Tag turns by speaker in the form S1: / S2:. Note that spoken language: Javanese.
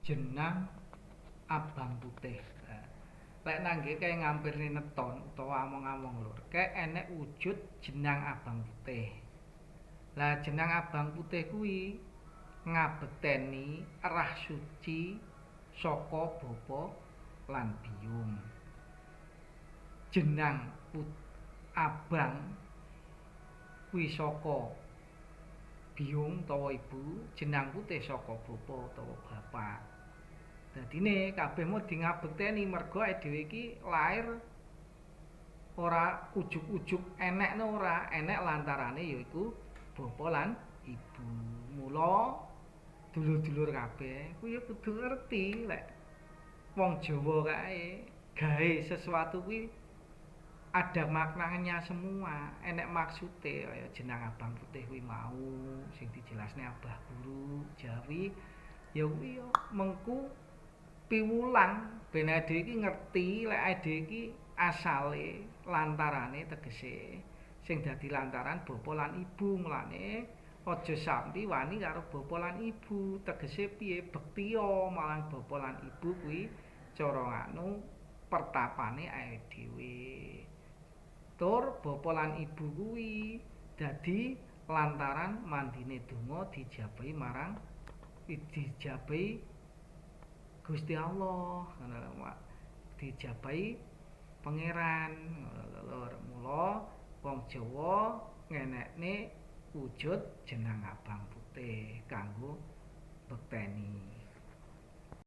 S1: jenang abang putih. Lek nangge kae ngampirne neton utawa among-among lur, kae enek wujud jenang abang putih. Lah jenang abang putih kuwi ngabeteni rah suci saka bapa lan biyung. Jenang abang kuwi saka biyung utawa ibu, jenang putih saka bapa utawa bapak. Dadine kabeh mesti ngabekteni mergo dhewe iki lair ora ujug-ujug enekne ora, enek lantarane yaiku bapa lan ibu. Mula dulur-dulur kabeh kuwi ya kudu ngerti lek wong Jawa kae gawe sesuatu kuwi ada maknanya semua, enek maksude kaya jenang abang putih kuwi mau sing dijelasne Abah Guru Jawi ya kuwi ya mengku piwulang ben dhewe iki ngerti lek dhewe iki asale lantarane tegese sing dadi lantaran bapa lan ibu. Mulane aja sampe wani karo bapa lan ibu, tegese piye bektiya marang bapa lan ibu kuwi cara anu pertapane awake dhewe. Tur bapa lan ibu kuwi dadi lantaran mandine donga dijabahi marang dijabahi Gusti Allah, dijabahi pangeran. Mula wong Jawa ngenekne wujud jenang abang putih kanggo bekteni.